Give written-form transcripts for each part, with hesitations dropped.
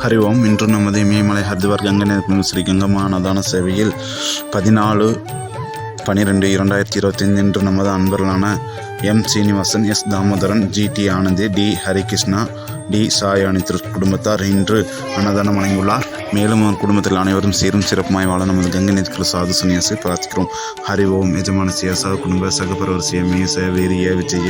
ஹரி ஓம். இன்று நமது இமயமலை ஹரித்வார் கங்கை ஸ்ரீ கங்கமானதான சேவையில் 14/12/2025 இன்று நமது அன்பர்களான M Srinivasan, S Damodaran, G D. Anandhi, D. Harikrishna, D. Sayani குடும்பத்தார் இன்று அன்னதானம் வழங்கியுள்ளார். மேலும் குடும்பத்தில் அனைவரும் சீரும் சிறப்புமாய் வாழ நமது கங்கை நிற்கிற சாது சன்னியாசி பிரார்த்திக்கிறோம். ஹரி ஓம். ಯಜಮಾನಸ್ಯ ಸಹ ಕುಟುಂಬ ಸಹಪರವರ್ಸಿಯ ಮೇ ವೀರ್ಯ ವಿಜಯ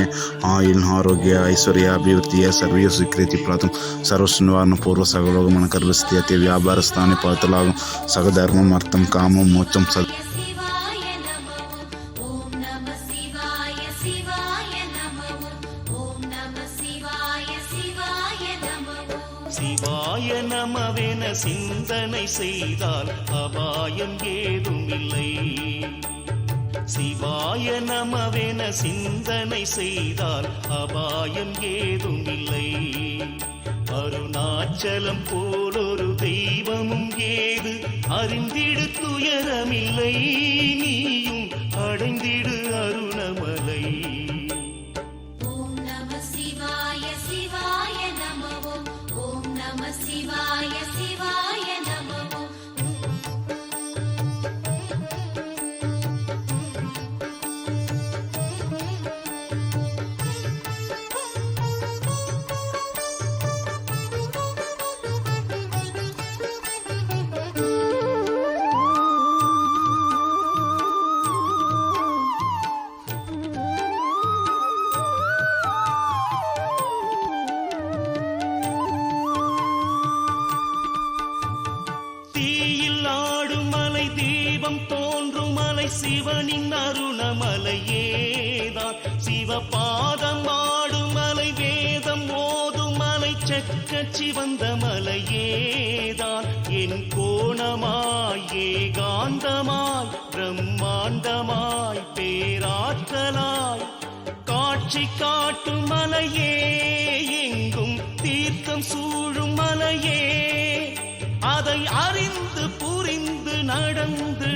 ಆಯುಲ್ ಆರೋಗ್ಯ ಐಶ್ವರ್ಯ ಅಭಿವೃದ್ಧಿಯ ಸರ್ವೀಯ ಸ್ವೀಕೃತಿ ಪ್ರಾರ್ಥಂ ಸರ್ವನಿವಾರಣ ಪೂರ್ವ ಸಗಲೋಗಮನ ಕರ್ವಸ್ಥಿತಿ ವ್ಯಾಪಾರ ಸ್ಥಾನ ಪಾತಲಾಗಂ ಸಗಧರ್ಮಂ ಅರ್ಥಂ ಕಾಮಂ ಮೋಕ್ಷಂ ಸದ್ சிவாய நமவென சிந்தனை செய்தால் அபாயம் ஏதுமில்லை. சிவாய நமவென சிந்தனை செய்தால் அபாயம் ஏதுமில்லை. அருணாச்சலம் போலொரு தெய்வமும் ஏது அறிந்திடு துயரமில்லை. நீயும் அடைந்திடு அருணமலை. சிவாய சிவாய நமோ. தீபம் தோன்றும் மலை சிவனின் அருணமலையேதான். சிவபாதம் ஆடும் மலை வேதம் ஓதும் மலை செக்க சிவந்த மலையேதான். என் கோணமாய் ஏகாந்தமாய் பிரம்மாண்டமாய் பேராற்றலாய் காட்சி காட்டும் மலையே, எங்கும் தீர்த்தம் சூழும் மலையே, அதை அறிந்து புரிந்து நடந்து